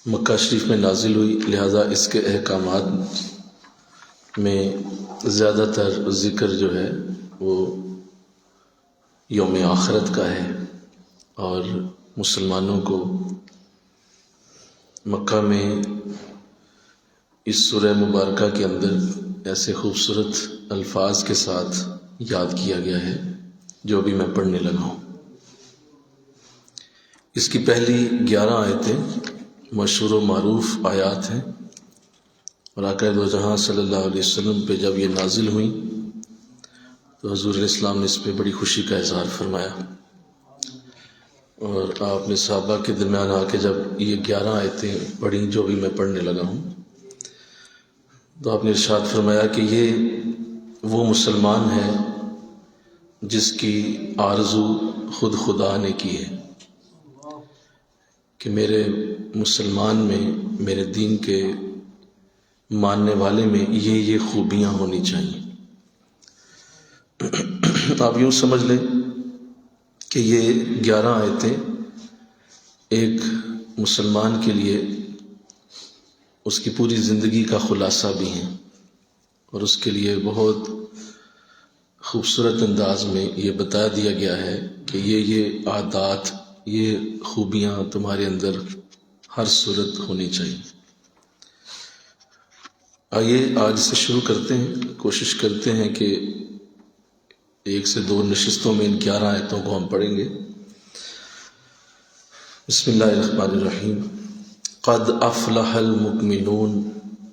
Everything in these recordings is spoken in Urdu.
مکہ شریف میں نازل ہوئی، لہٰذا اس کے احکامات میں زیادہ تر ذکر جو ہے وہ یوم آخرت کا ہے، اور مسلمانوں کو مکہ میں اس سورہ مبارکہ کے اندر ایسے خوبصورت الفاظ کے ساتھ یاد کیا گیا ہے جو بھی میں پڑھنے لگا ہوں۔ اس کی پہلی 11 آیتیں مشہور و معروف آیات ہیں، اور آقا دو جہاں صلی اللہ علیہ وسلم پہ جب یہ نازل ہوئیں تو حضور علیہ السلام نے اس پہ بڑی خوشی کا اظہار فرمایا، اور آپ نے صحابہ کے درمیان آ کے جب یہ 11 آیتیں پڑھیں جو بھی میں پڑھنے لگا ہوں تو آپ نے ارشاد فرمایا کہ یہ وہ مسلمان ہے جس کی آرزو خود خدا نے کی ہے کہ میرے مسلمان میں، میرے دین کے ماننے والے میں یہ خوبیاں ہونی چاہیے۔ آپ یوں سمجھ لیں کہ یہ 11 آیتیں ایک مسلمان کے لیے اس کی پوری زندگی کا خلاصہ بھی ہیں، اور اس کے لیے بہت خوبصورت انداز میں یہ بتا دیا گیا ہے کہ یہ عادات، یہ خوبیاں تمہارے اندر ہر صورت ہونی چاہیے۔ آئیے آج سے شروع کرتے ہیں، کوشش کرتے ہیں کہ 1 سے 2 نشستوں میں ان 11 آیتوں کو ہم پڑھیں گے۔ بسم اللہ الرحمن الرحیم۔ قد افلح المؤمنون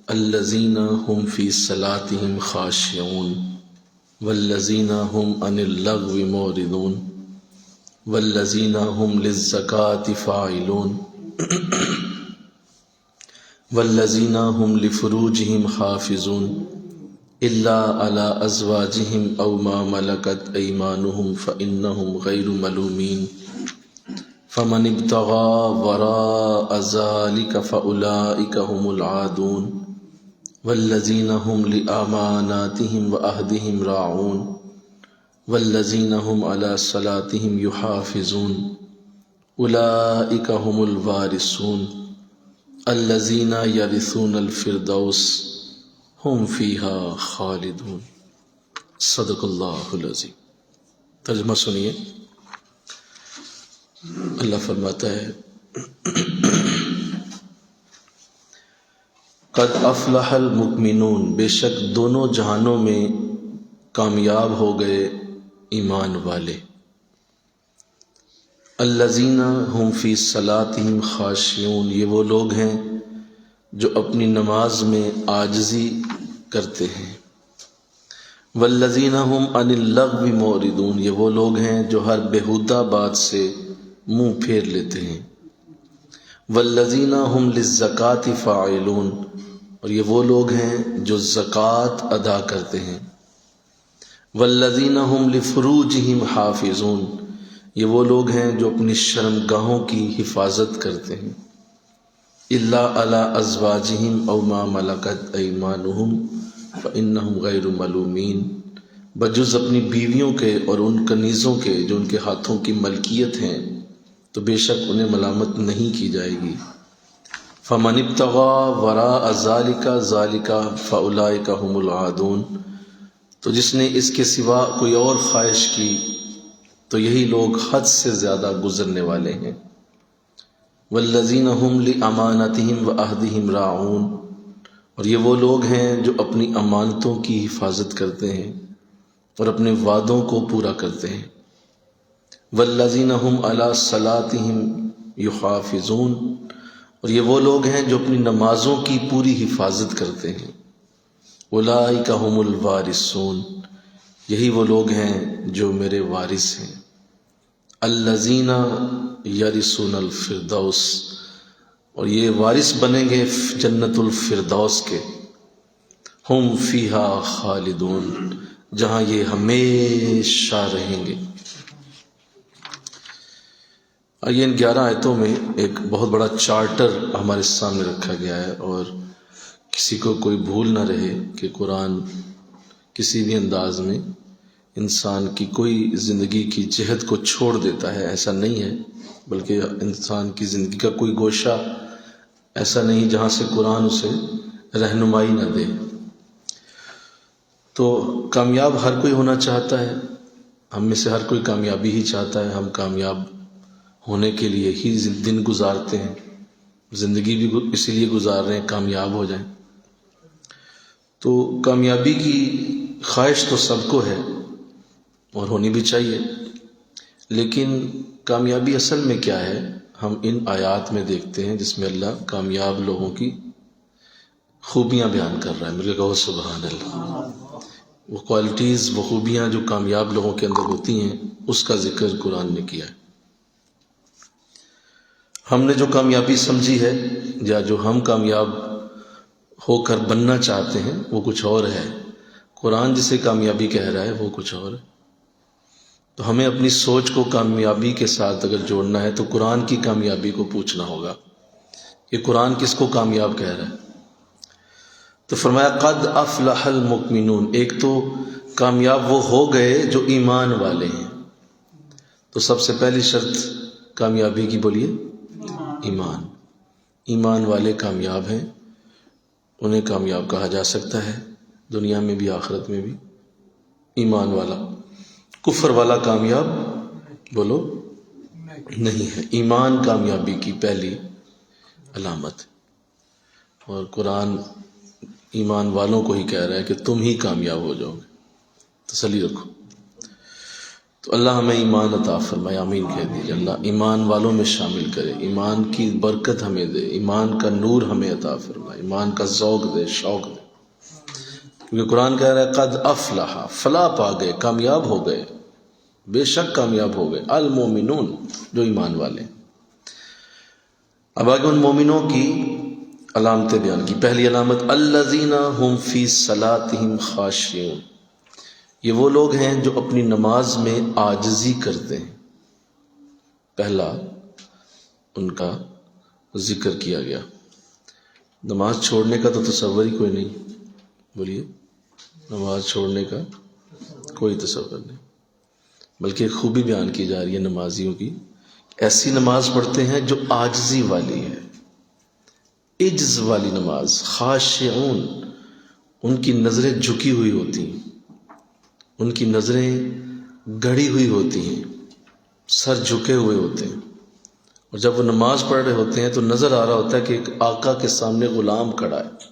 الذین هم فی صلاتهم خاشعون والذین هم عن اللغو معرضون والذین هم للزکاة فاعلون والذین هم لفروجهم حافظون الا على ازواجهم او ما ملكت ايمانهم فانهم غير ملومين فمن ابتغى وراء ذلك فاولئك هم العادون والذین هم لأماناتهم وعهدهم راعون والذین هم على صلاتهم يحافظون اولئك هم الوارثون الذین یرثون الفردوس هم فیہا خالدون۔ صدق اللہ العظیم۔ ترجمہ سنیے۔ اللہ فرماتا ہے قد افلح المؤمنون، بے شک دونوں جہانوں میں کامیاب ہو گئے ایمان والے، الذین هم فی صلاتهم خاشعون، یہ وہ لوگ ہیں جو اپنی نماز میں عاجزی کرتے ہیں، والذین هم عن اللغو معرضون، یہ وہ لوگ ہیں جو ہر بیہودہ بات سے منہ پھیر لیتے ہیں، والذین هم للزکاة فاعلون، اور یہ وہ لوگ ہیں جو زکوٰۃ ادا کرتے ہیں، والذین هم لفروجهم حافظون، یہ وہ لوگ ہیں جو اپنی شرمگاہوں کی حفاظت کرتے ہیں، الا علی ازواجہم او ما ملکت ایمانہم فانہم غیر ملومین، بجز اپنی بیویوں کے اور ان کنیزوں کے جو ان کے ہاتھوں کی ملکیت ہیں تو بے شک انہیں ملامت نہیں کی جائے گی۔ فمن ابتغى وراء ذلك فاولئک هم العادون، تو جس نے اس کے سوا کوئی اور خواہش کی تو یہی لوگ حد سے زیادہ گزرنے والے ہیں۔ والذین هم لاماناتهم وعهدهم راعون، اور یہ وہ لوگ ہیں جو اپنی امانتوں کی حفاظت کرتے ہیں اور اپنے وعدوں کو پورا کرتے ہیں۔ والذین هم علی صلاتهم یحافظون، اور یہ وہ لوگ ہیں جو اپنی نمازوں کی پوری حفاظت کرتے ہیں۔ اولئک هم الوارثون، یہی وہ لوگ ہیں جو میرے وارث ہیں۔ الذین یرثون الفردوس، اور یہ وارث بنیں گے جنت الفردوس کے، ہم فیہا خالدون، جہاں یہ ہمیشہ رہیں گے۔ آئیے ان 11 آیتوں میں ایک بہت بڑا چارٹر ہمارے سامنے رکھا گیا ہے، اور کسی کو کوئی بھول نہ رہے کہ قرآن کسی بھی انداز میں انسان کی کوئی زندگی کی جہت کو چھوڑ دیتا ہے، ایسا نہیں ہے، بلکہ انسان کی زندگی کا کوئی گوشہ ایسا نہیں جہاں سے قرآن اسے رہنمائی نہ دے۔ تو کامیاب ہر کوئی ہونا چاہتا ہے، ہم میں سے ہر کوئی کامیابی ہی چاہتا ہے، ہم کامیاب ہونے کے لیے ہی دن گزارتے ہیں، زندگی بھی اسی لیے گزار رہے ہیں کامیاب ہو جائیں۔ تو کامیابی کی خواہش تو سب کو ہے اور ہونی بھی چاہیے، لیکن کامیابی اصل میں کیا ہے ہم ان آیات میں دیکھتے ہیں جس میں اللہ کامیاب لوگوں کی خوبیاں بیان کر رہا ہے۔ مجھے کہو سبحان اللہ۔ وہ کوالٹیز، وہ خوبیاں جو کامیاب لوگوں کے اندر ہوتی ہیں اس کا ذکر قرآن نے کیا ہے۔ ہم نے جو کامیابی سمجھی ہے یا جو ہم کامیاب ہو کر بننا چاہتے ہیں وہ کچھ اور ہے، قرآن جسے کامیابی کہہ رہا ہے وہ کچھ اور ہے۔ تو ہمیں اپنی سوچ کو کامیابی کے ساتھ اگر جوڑنا ہے تو قرآن کی کامیابی کو پوچھنا ہوگا کہ قرآن کس کو کامیاب کہہ رہا ہے۔ تو فرمایا قد افلح المؤمنون، ایک تو کامیاب وہ ہو گئے جو ایمان والے ہیں۔ تو سب سے پہلی شرط کامیابی کی بولیے ایمان۔ ایمان والے کامیاب ہیں، انہیں کامیاب کہا جا سکتا ہے دنیا میں بھی آخرت میں بھی۔ ایمان والا، کفر والا کامیاب بولو نہیں ہے۔ ایمان کامیابی کی پہلی علامت، اور قرآن ایمان والوں کو ہی کہہ رہا ہے کہ تم ہی کامیاب ہو جاؤ گے، تسلی رکھو۔ تو اللہ ہمیں ایمان عطا فرمائے، آمین کہہ دیجیے۔ اللہ ایمان والوں میں شامل کرے، ایمان کی برکت ہمیں دے، ایمان کا نور ہمیں عطا فرمائے، ایمان کا ذوق دے، شوق دے، کیونکہ قرآن کہہ رہا ہے قد افلح، فلاح پا گئے، کامیاب ہو گئے، بے شک کامیاب ہو گئے المومنون، جو ایمان والے ہیں۔ اب آگے ان مومنوں کی علامتیں بیان کی۔ پہلی علامت الذین هم فی صلاتہم خاشعون، یہ وہ لوگ ہیں جو اپنی نماز میں عاجزی کرتے ہیں۔ پہلا ان کا ذکر کیا گیا۔ نماز چھوڑنے کا تو تصور ہی کوئی نہیں، بولیے نماز چھوڑنے کا کوئی تصور نہیں، بلکہ خوبی بیان کی جا رہی ہے نمازیوں کی۔ ایسی نماز پڑھتے ہیں جو عاجزی والی ہے، عجز والی نماز۔ خاشعون، ان کی نظریں جھکی ہوئی ہوتی ہیں، ان کی نظریں گڑی ہوئی ہوتی ہیں، سر جھکے ہوئے ہوتے ہیں، اور جب وہ نماز پڑھ رہے ہوتے ہیں تو نظر آ رہا ہوتا ہے کہ ایک آقا کے سامنے غلام کھڑا ہے۔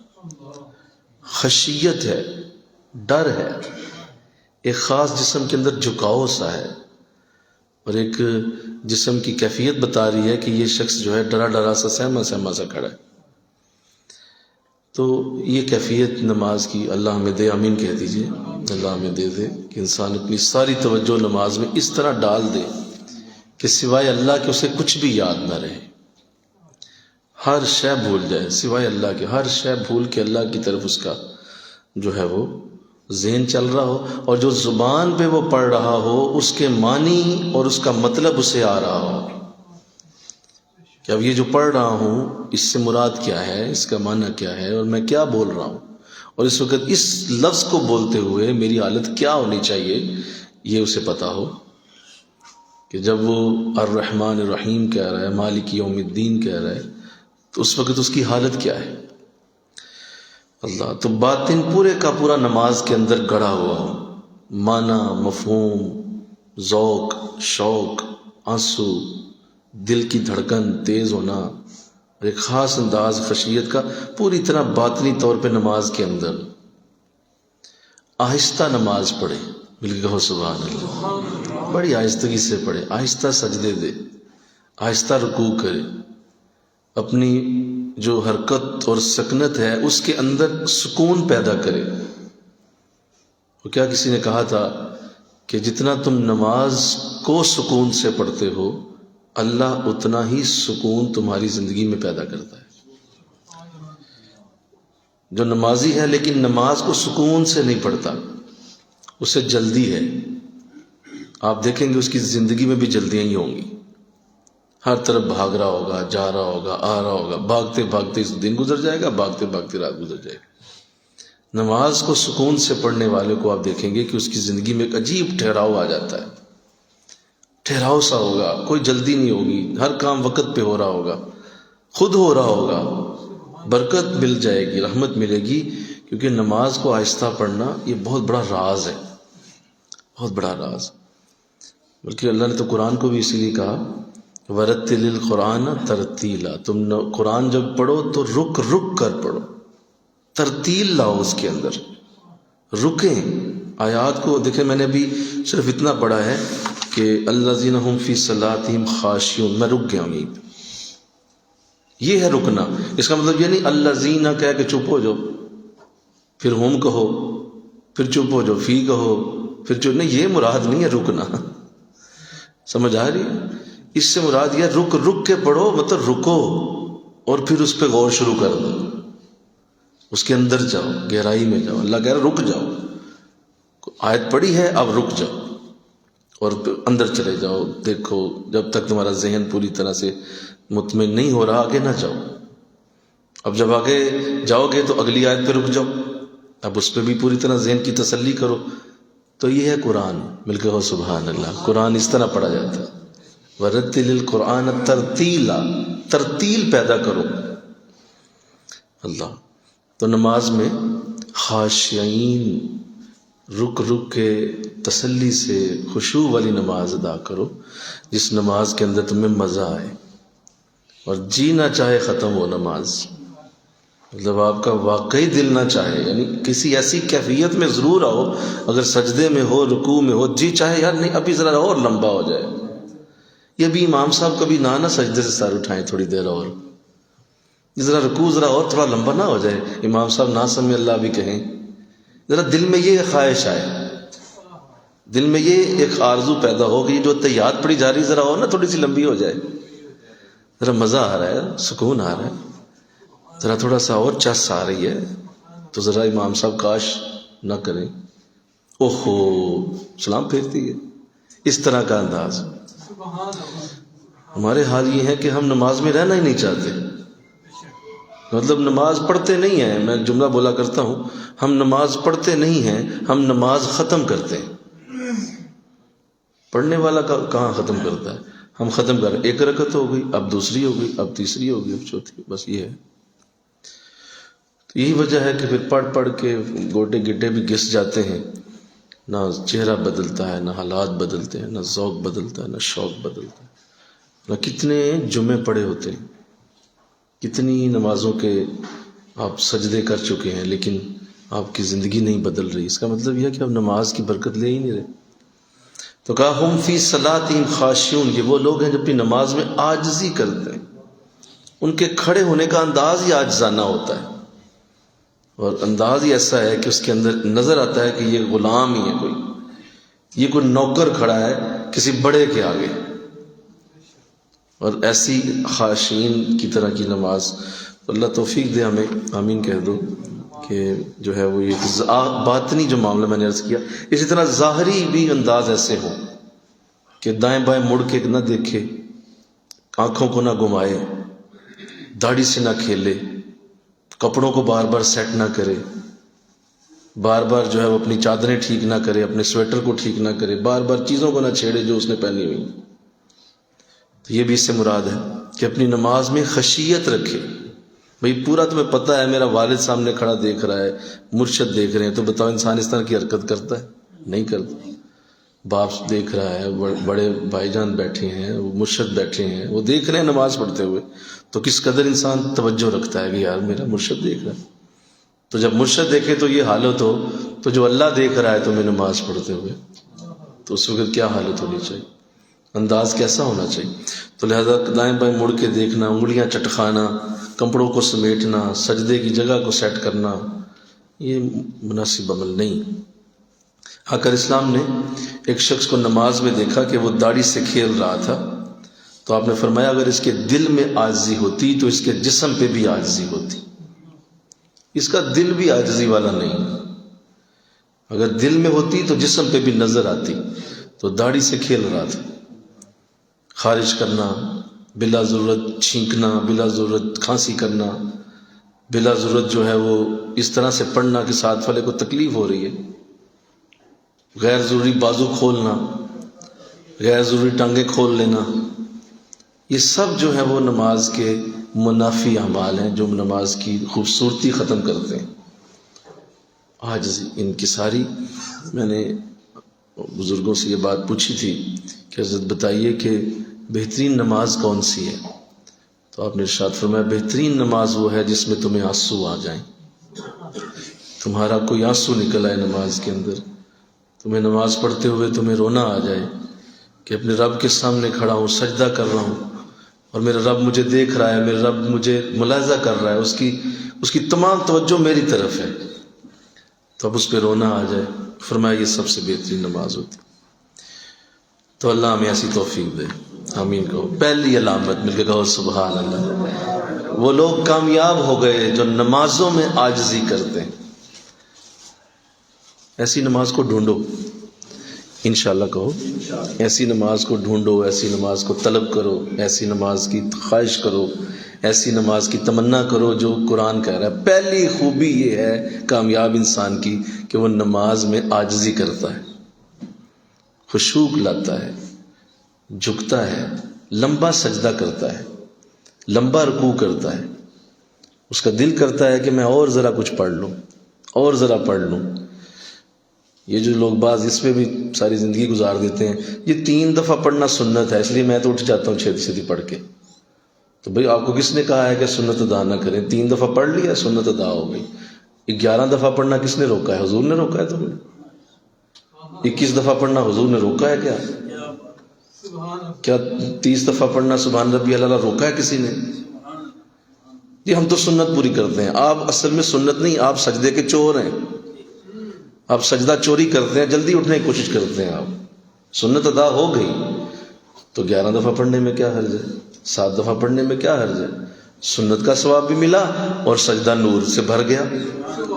خشیت ہے، ڈر ہے، ایک خاص جسم کے اندر جھکاؤ سا ہے، اور ایک جسم کی کیفیت بتا رہی ہے کہ یہ شخص جو ہے ڈرا ڈرا سا، سہما سہما سا کھڑا ہے۔ تو یہ کیفیت نماز کی اللہ ہمیں دے، آمین کہہ دیجئے۔ اللہ ہمیں دے کہ انسان اپنی ساری توجہ نماز میں اس طرح ڈال دے کہ سوائے اللہ کے اسے کچھ بھی یاد نہ رہے، ہر شے بھول جائے، سوائے اللہ کے ہر شے بھول کے اللہ کی طرف اس کا جو ہے وہ ذہن چل رہا ہو، اور جو زبان پہ وہ پڑھ رہا ہو اس کے معنی اور اس کا مطلب اسے آ رہا ہو کہ اب یہ جو پڑھ رہا ہوں اس سے مراد کیا ہے، اس کا معنی کیا ہے، اور میں کیا بول رہا ہوں، اور اس وقت اس لفظ کو بولتے ہوئے میری حالت کیا ہونی چاہیے، یہ اسے پتا ہو کہ جب وہ الرحمن الرحیم کہہ رہا ہے، مالک یوم الدین کہہ رہا ہے، تو اس وقت اس کی حالت کیا ہے۔ اللہ تو باطن پورے کا پورا نماز کے اندر گڑا ہوا ہو، معنی، مفہوم، ذوق، شوق، آنسو، دل کی دھڑکن تیز ہونا، ایک خاص انداز خشیت کا پوری طرح باطنی طور پہ نماز کے اندر۔ آہستہ نماز پڑھے، بلکہ کہو سبحان اللہ، بڑی آہستگی سے پڑھے، آہستہ سجدے دے، آہستہ رکوع کرے، اپنی جو حرکت اور سکنت ہے اس کے اندر سکون پیدا کرے۔ وہ کیا کسی نے کہا تھا کہ جتنا تم نماز کو سکون سے پڑھتے ہو اللہ اتنا ہی سکون تمہاری زندگی میں پیدا کرتا ہے۔ جو نمازی ہے لیکن نماز کو سکون سے نہیں پڑھتا، اسے جلدی ہے، آپ دیکھیں گے اس کی زندگی میں بھی جلدیاں ہی ہوں گی، ہر طرف بھاگ رہا ہوگا، جا رہا ہوگا، آ رہا ہوگا، بھاگتے بھاگتے دن گزر جائے گا، بھاگتے بھاگتے رات گزر جائے گی۔ نماز کو سکون سے پڑھنے والے کو آپ دیکھیں گے کہ اس کی زندگی میں ایک عجیب ٹھہراؤ آ جاتا ہے، ٹھہراؤ سا ہوگا، کوئی جلدی نہیں ہوگی، ہر کام وقت پہ ہو رہا ہوگا، خود ہو رہا ہوگا، برکت مل جائے گی، رحمت ملے گی، کیونکہ نماز کو آہستہ پڑھنا یہ بہت بڑا راز ہے، بہت بڑا راز۔ بلکہ اللہ نے تو قرآن کو بھی اسی لیے کہا وَرَتِّلِ الْقُرْآنَ تَرْتِیلًا، تم قرآن جب پڑھو تو رک رک کر پڑھو، ترتیل لاؤ اس کے اندر، رکیں آیات کو۔ دیکھیں میں نے ابھی صرف اتنا پڑھا ہے کہ الذین هم فی صلاتہم خاشعون، میں رک گیا ہوں یہیں پہ، یہ ہے رکنا۔ اس کا مطلب یہ نہیں الذین کہہ کے چپ ہو جاؤ، پھر ہم کہو، پھر چپ ہو جاؤ، فی کہو، پھر چپ، نہیں، یہ مراد نہیں ہے رکنا، سمجھ آ رہی ہے؟ اس سے مراد یہ رک رک کے پڑھو، مطلب رکو اور پھر اس پہ غور شروع کر دو، اس کے اندر جاؤ، گہرائی میں جاؤ۔ اللہ کہہ رہا رک جاؤ، آیت پڑھی ہے اب رک جاؤ اور اندر چلے جاؤ، دیکھو جب تک تمہارا ذہن پوری طرح سے مطمئن نہیں ہو رہا آگے نہ جاؤ۔ اب جب آگے جاؤ گے تو اگلی آیت پہ رک جاؤ، اب اس پہ بھی پوری طرح ذہن کی تسلی کرو۔ تو یہ ہے قرآن، مل کے ہو سبحان اللہ، قرآن اس طرح پڑھا جاتا ہے۔ وَرَتِّلِ الْقُرْآنَ تَرْتِیلًا، ترتیل پیدا کرو اللہ۔ تو نماز میں خاشعین، رک رک کے تسلی سے خشوع والی نماز ادا کرو، جس نماز کے اندر تمہیں مزہ آئے اور جی نہ چاہے ختم ہو نماز، مطلب آپ کا واقعی دل نہ چاہے، یعنی کسی ایسی کیفیت میں ضرور آؤ، اگر سجدے میں ہو، رکوع میں ہو، جی چاہے یار نہیں ابھی ذرا اور لمبا ہو جائے۔ یہ بھی امام صاحب کبھی نہ سجدے سے سر اٹھائیں تھوڑی دیر اور، ذرا رکوع ذرا اور تھوڑا لمبا نہ ہو جائے، امام صاحب نہ سمع اللہ بھی کہیں، ذرا دل میں یہ خواہش آئے، دل میں یہ ایک آرزو پیدا ہو کہ یہ جو تحیات پڑھی جا رہی ذرا اور نا تھوڑی سی لمبی ہو جائے، ذرا مزہ آ رہا ہے، سکون آ رہا ہے، ذرا تھوڑا سا اور چس آ رہی ہے، تو ذرا امام صاحب کاش نہ کریں، اوہو سلام پھیرتی ہے، اس طرح کا انداز۔ ہمارے حال یہ ہے کہ ہم نماز میں رہنا ہی نہیں چاہتے، مطلب نماز پڑھتے نہیں ہیں، میں جملہ بولا کرتا ہوں، ہم نماز پڑھتے نہیں ہیں، ہم نماز ختم کرتے ہیں۔ پڑھنے والا کہاں ختم کرتا ہے، ہم ختم کر، ایک رکعت ہو گئی، اب دوسری ہو گئی، اب تیسری ہو گئی، اب چوتھی، بس یہ ہے۔ تو یہی وجہ ہے کہ پھر پڑھ پڑھ کے گوٹے گڈے بھی گھس جاتے ہیں، نہ چہرہ بدلتا ہے، نہ حالات بدلتے ہیں، نہ ذوق بدلتا ہے، نہ شوق بدلتا ہے، نہ کتنے جمعے پڑے ہوتے ہیں، کتنی نمازوں کے آپ سجدے کر چکے ہیں، لیکن آپ کی زندگی نہیں بدل رہی۔ اس کا مطلب یہ ہے کہ آپ نماز کی برکت لے ہی نہیں رہے۔ تو کہا ہم فی صلاتہم خاشعون، یہ وہ لوگ ہیں جو اپنی نماز میں عاجزی کرتے ہیں، ان کے کھڑے ہونے کا انداز ہی عاجزانہ ہوتا ہے، اور انداز ہی ایسا ہے کہ اس کے اندر نظر آتا ہے کہ یہ غلام ہی ہے، یہ کوئی نوکر کھڑا ہے کسی بڑے کے آگے۔ اور ایسی خاشعین کی طرح کی نماز، اللہ توفیق دے ہمیں، آمین کہہ دو، کہ جو ہے وہ یہ باطنی جو معاملہ میں نے عرض کیا، اسی طرح ظاہری بھی انداز ایسے ہو کہ دائیں بائیں مڑ کے نہ دیکھے، آنکھوں کو نہ گھمائے، داڑھی سے نہ کھیلے، کپڑوں کو بار بار سیٹ نہ کرے، بار بار جو ہے وہ اپنی چادریں ٹھیک نہ کرے، اپنے سویٹر کو ٹھیک نہ کرے، بار بار چیزوں کو نہ چھیڑے جو اس نے پہنی ہوئی۔ تو یہ بھی اس سے مراد ہے کہ اپنی نماز میں خشیت رکھے۔ بھئی پورا تمہیں پتہ ہے میرا والد سامنے کھڑا دیکھ رہا ہے، مرشد دیکھ رہے ہیں، تو بتاؤ انسان اس طرح کی حرکت کرتا ہے؟ نہیں کرتا۔ باپ دیکھ رہا ہے، بڑے بھائی جان بیٹھے ہیں، وہ مرشد بیٹھے ہیں، وہ دیکھ رہے ہیں نماز پڑھتے ہوئے، تو کس قدر انسان توجہ رکھتا ہے کہ یار میرا مرشد دیکھ رہا ہے۔ تو جب مرشد دیکھے تو یہ حالت ہو، تو جو اللہ دیکھ رہا ہے تمہیں نماز پڑھتے ہوئے، تو اس وقت کیا حالت ہونی چاہیے، انداز کیسا ہونا چاہیے۔ تو لہذا دائیں بائیں مڑ کے دیکھنا، انگلیاں چٹکانا، کپڑوں کو سمیٹنا، سجدے کی جگہ کو سیٹ کرنا، یہ مناسب عمل نہیں۔ آقا اسلام نے ایک شخص کو نماز میں دیکھا کہ وہ داڑھی سے کھیل رہا تھا، تو آپ نے فرمایا اگر اس کے دل میں عاجزی ہوتی تو اس کے جسم پہ بھی عاجزی ہوتی۔ اس کا دل بھی عاجزی والا نہیں، اگر دل میں ہوتی تو جسم پہ بھی نظر آتی۔ تو داڑھی سے کھیل رہا تھا، خارج کرنا، بلا ضرورت چھینکنا، بلا ضرورت کھانسی کرنا، بلا ضرورت جو ہے وہ اس طرح سے پڑھنا کہ ساتھ والے کو تکلیف ہو رہی ہے، غیر ضروری بازو کھولنا، غیر ضروری ٹانگیں کھول لینا، یہ سب جو ہے وہ نماز کے منافی اعمال ہیں جو نماز کی خوبصورتی ختم کرتے ہیں. عاجزی ان کی ساری. میں نے بزرگوں سے یہ بات پوچھی تھی کہ حضرت بتائیے کہ بہترین نماز کون سی ہے؟ تو آپ نے ارشاد فرمایا بہترین نماز وہ ہے جس میں تمہیں آنسو آ جائیں، تمہارا کوئی آنسو نکل آئے نماز کے اندر، تمہیں نماز پڑھتے ہوئے تمہیں رونا آ جائے کہ اپنے رب کے سامنے کھڑا ہوں، سجدہ کر رہا ہوں اور میرا رب مجھے دیکھ رہا ہے، میرا رب مجھے ملاحظہ کر رہا ہے، اس کی تمام توجہ میری طرف ہے، تو اب اس پہ رونا آ جائے. فرمایا یہ سب سے بہترین نماز ہوتی. تو اللہ ہمیں ایسی توفیق دے، آمین کہو. پہلی علامت مل کے کہو سبحان اللہ. وہ لوگ کامیاب ہو گئے جو نمازوں میں عاجزی کرتے ہیں. ایسی نماز کو ڈھونڈو، انشاءاللہ کہو ایسی نماز کو ڈھونڈو، ایسی نماز کو طلب کرو، ایسی نماز کی خواہش کرو، ایسی نماز کی تمنا کرو جو قرآن کہہ رہا ہے. پہلی خوبی یہ ہے کامیاب انسان کی کہ وہ نماز میں عاجزی کرتا ہے، خشوع لاتا ہے، جھکتا ہے، لمبا سجدہ کرتا ہے، لمبا رکوع کرتا ہے. اس کا دل کرتا ہے کہ میں اور ذرا کچھ پڑھ لوں، اور ذرا پڑھ لوں. یہ جو لوگ بعض اس میں بھی ساری زندگی گزار دیتے ہیں، یہ 3 دفعہ پڑھنا سنت ہے اس لیے میں تو اٹھ جاتا ہوں چھیتی چھیتی پڑھ کے. تو بھئی آپ کو کس نے کہا ہے کہ سنت ادا نہ کریں؟ 3 دفعہ پڑھ لیا سنت ادا ہو گئی. 11 دفعہ پڑھنا کس نے روکا ہے؟ حضور نے روکا ہے تمہیں. 21 دفعہ پڑھنا حضور نے روکا ہے کیا 30 دفعہ پڑھنا سبحان ربی اللہ روکا ہے کسی نے؟ جی ہم تو سنت پوری کرتے ہیں. آپ اصل میں سنت نہیں، آپ سجدے کے چور ہیں. آپ سجدہ چوری کرتے ہیں، جلدی اٹھنے کی کوشش کرتے ہیں. آپ سنت ادا ہو گئی تو 11 دفعہ پڑھنے میں کیا حرج ہے؟ 7 دفعہ پڑھنے میں کیا حرج ہے؟ سنت کا ثواب بھی ملا اور سجدہ نور سے بھر گیا،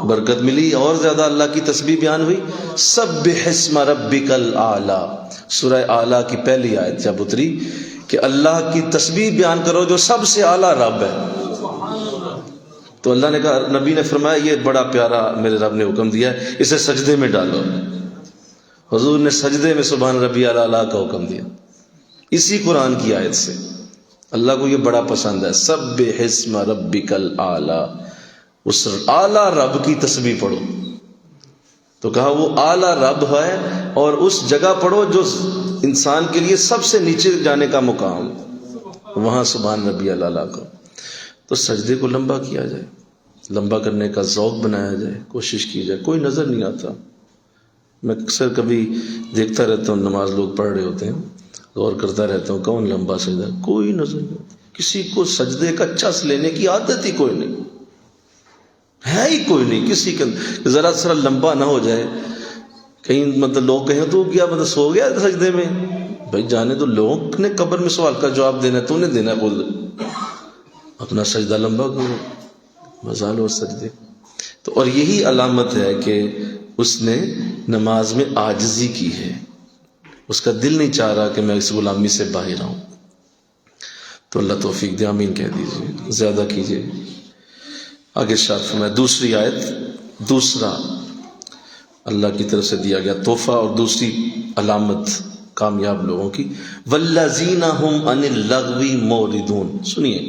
برکت ملی، اور زیادہ اللہ کی تسبیح بیان ہوئی. سبح اسم ربک الاعلی، سورہ اعلیٰ کی پہلی آیت جب اتری کہ اللہ کی تسبیح بیان کرو جو سب سے اعلیٰ رب ہے. تو اللہ نے کہا، نبی نے فرمایا یہ بڑا پیارا میرے رب نے حکم دیا ہے، اسے سجدے میں ڈالو. حضور نے سجدے میں سبحان ربی الاعلیٰ کا حکم دیا اسی قرآن کی آیت سے. اللہ کو یہ بڑا پسند ہے. سبح اسم ربک الاعلی، اس اعلیٰ رب کی تسبیح پڑھو. تو کہا وہ اعلیٰ رب ہے اور اس جگہ پڑھو جو انسان کے لیے سب سے نیچے جانے کا مقام، وہاں سبحان ربی الاعلیٰ کو. تو سجدے کو لمبا کیا جائے، لمبا کرنے کا ذوق بنایا جائے، کوشش کی جائے. کوئی نظر نہیں آتا. میں اکثر کبھی دیکھتا رہتا ہوں نماز لوگ پڑھ رہے ہوتے ہیں، غور کرتا رہتا ہوں کون لمبا سجدہ، کوئی نظر نہیں آتا. کسی کو سجدے کا چس لینے کی عادت ہی کوئی نہیں ہے، ہی کوئی نہیں کسی کے. ذرا سرا لمبا نہ ہو جائے، کہیں مطلب لوگ کہیں تو کیا مطلب سو گیا سجدے میں. بھائی جانے تو لوگ نے قبر میں سوال کا جواب دینا ہے، تو نے دینا ہے، خود اپنا سجدہ لمبا کرو، مزہ لو سجدے. تو اور یہی علامت ہے کہ اس نے نماز میں عاجزی کی ہے، اس کا دل نہیں چاہ رہا کہ میں اس غلامی سے باہر آؤں. تو اللہ توفیق دے، آمین کہہ دیجیے، زیادہ کیجیے. آگے ارشاد فرمایا دوسری آیت، دوسرا اللہ کی طرف سے دیا گیا تحفہ اور دوسری علامت کامیاب لوگوں کی، والذین هم عن اللغو معرضون. سنیے،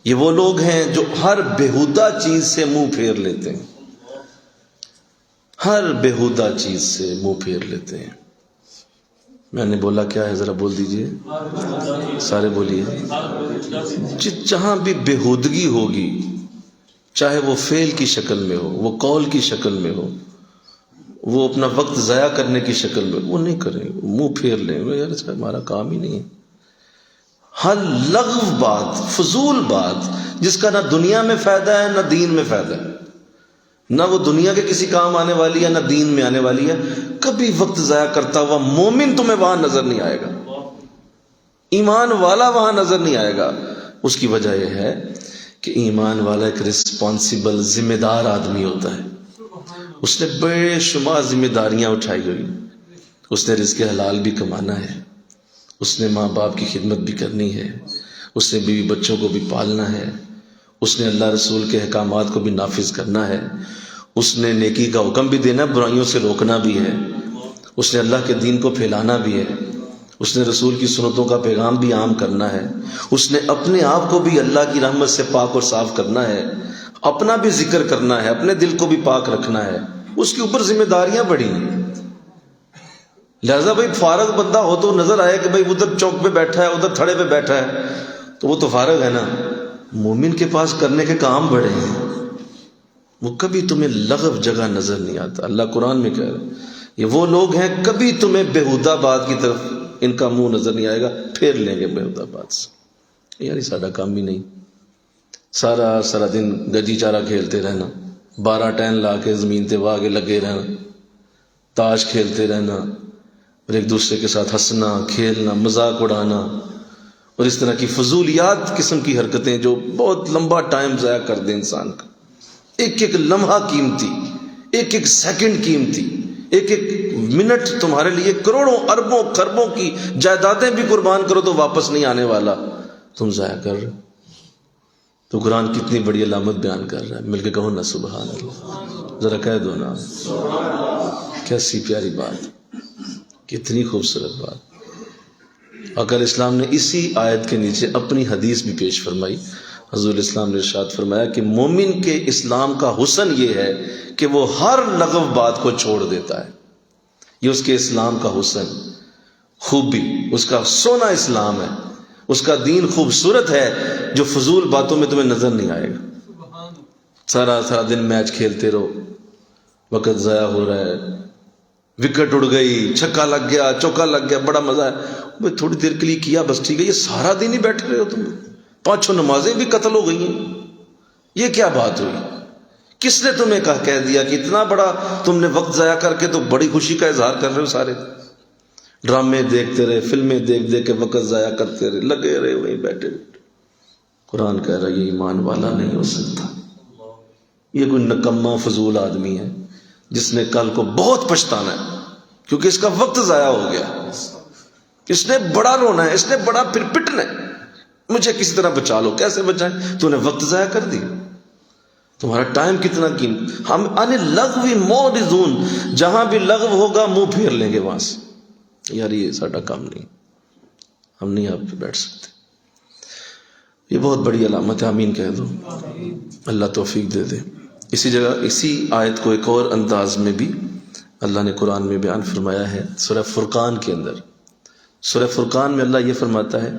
یہ وہ لوگ ہیں جو ہر بےہودہ چیز سے منہ پھیر لیتے ہیں، ہر بےہودہ چیز سے منہ پھیر لیتے ہیں. میں نے بولا کیا ہے ذرا بول دیجئے، سارے بولیے. جہاں بھی بےہودگی ہوگی، چاہے وہ فعل کی شکل میں ہو، وہ قول کی شکل میں ہو، وہ اپنا وقت ضائع کرنے کی شکل میں، وہ نہیں کریں، منہ پھیر لیں. یار اس کا ہمارا کام ہی نہیں ہے. ہر لغو بات، فضول بات جس کا نہ دنیا میں فائدہ ہے نہ دین میں فائدہ ہے، نہ وہ دنیا کے کسی کام آنے والی ہے نہ دین میں آنے والی ہے. کبھی وقت ضائع کرتا ہوا مومن تمہیں وہاں نظر نہیں آئے گا، ایمان والا وہاں نظر نہیں آئے گا. اس کی وجہ یہ ہے کہ ایمان والا ایک رسپانسیبل ذمہ دار آدمی ہوتا ہے. اس نے بے شمار ذمہ داریاں اٹھائی ہوئی. اس نے رزق حلال بھی کمانا ہے، اس نے ماں باپ کی خدمت بھی کرنی ہے، اس نے بیوی بچوں کو بھی پالنا ہے، اس نے اللہ رسول کے احکامات کو بھی نافذ کرنا ہے، اس نے نیکی کا حکم بھی دینا، برائیوں سے روکنا بھی ہے، اس نے اللہ کے دین کو پھیلانا بھی ہے، اس نے رسول کی سنتوں کا پیغام بھی عام کرنا ہے، اس نے اپنے آپ کو بھی اللہ کی رحمت سے پاک اور صاف کرنا ہے، اپنا بھی ذکر کرنا ہے، اپنے دل کو بھی پاک رکھنا ہے، اس کے اوپر ذمہ داریاں بڑی ہیں۔ لہذا بھائی فارغ بندہ ہو تو نظر آئے کہ بھائی ادھر چوک پہ بیٹھا ہے، ادھر تھڑے پہ بیٹھا ہے، تو وہ تو فارغ ہے نا۔ مومن کے پاس کرنے کے کام بڑے ہیں، وہ کبھی تمہیں لغو جگہ نظر نہیں آتا۔ اللہ قرآن میں کہہ رہا ہے یہ وہ لوگ ہیں کبھی تمہیں بےہودہ بات کی طرف ان کا منہ نظر نہیں آئے گا، پھیر لیں گے بےہودہ بات سے۔ یار یہ سارا کام ہی نہیں، سارا دن گجی چارہ کھیلتے رہنا، 12 ٹین لا کے زمین تے واہ کے لگے رہنا، تاش کھیلتے رہنا، اور ایک دوسرے کے ساتھ ہنسنا کھیلنا مذاق اڑانا، اور اس طرح کی فضولیات قسم کی حرکتیں جو بہت لمبا ٹائم ضائع کر دیں انسان کا۔ ایک ایک لمحہ قیمتی، ایک ایک سیکنڈ قیمتی، ایک ایک منٹ تمہارے لیے کروڑوں اربوں خربوں کی جائیدادیں بھی قربان کرو تو واپس نہیں آنے والا، تم ضائع کر رہے ہو۔ تو قرآن کتنی بڑی علامت بیان کر رہا ہے، مل کے کہو نا سبحان اللہ، ذرا کہہ دو نا، کیسی پیاری بات، کتنی خوبصورت بات۔ اگر اسلام نے اسی آیت کے نیچے اپنی حدیث بھی پیش فرمائی۔ حضور اسلام نے ارشاد فرمایا کہ مومن کے اسلام کا حسن یہ ہے کہ وہ ہر لغو بات کو چھوڑ دیتا ہے، یہ اس کے اسلام کا حسن، خوبی، اس کا سونا اسلام ہے، اس کا دین خوبصورت ہے جو فضول باتوں میں تمہیں نظر نہیں آئے گا۔ سارا دن میچ کھیلتے رہو، وقت ضائع ہو رہا ہے، وکٹ اڑ گئی، چھکا لگ گیا، چوکا لگ گیا، بڑا مزہ ہے، بھائی تھوڑی دیر کے لیے کیا بس ٹھیک ہے، یہ سارا دن ہی بیٹھے رہے ہو تم، 5-6 نمازیں بھی قتل ہو گئی ہیں، یہ کیا بات ہوئی؟ کس نے تمہیں کہہ دیا کہ اتنا بڑا تم نے وقت ضائع کر کے تو بڑی خوشی کا اظہار کر رہے ہو؟ سارے ڈرامے دیکھتے رہے، فلمیں دیکھ دیکھ کے وقت ضائع کرتے رہے، لگے رہے وہیں بیٹھے۔ قرآن کہہ رہا ہے یہ ایمان والا نہیں ہو سکتا، یہ کوئی نکما فضول آدمی ہے جس نے کل کو بہت پچھتانا ہے، کیونکہ اس کا وقت ضائع ہو گیا، اس نے بڑا رونا ہے، اس نے بڑا پھر پٹنا ہے، مجھے کسی طرح بچا لو۔ کیسے بچائیں؟ تو نے وقت ضائع کر دیا، تمہارا ٹائم کتنا قیمتی۔ ہم ان لغو معرضون، جہاں بھی لغو ہوگا منہ پھیر لیں گے وہاں سے۔ یار یہ ساڈا کام نہیں، ہم نہیں آپ پہ بیٹھ سکتے، یہ بہت بڑی علامت ہے۔ آمین کہہ دو، اللہ توفیق دے دے۔ اسی جگہ اسی آیت کو ایک اور انداز میں بھی اللہ نے قرآن میں بیان فرمایا ہے، سورہ فرقان کے اندر۔ سورہ فرقان میں اللہ یہ فرماتا ہے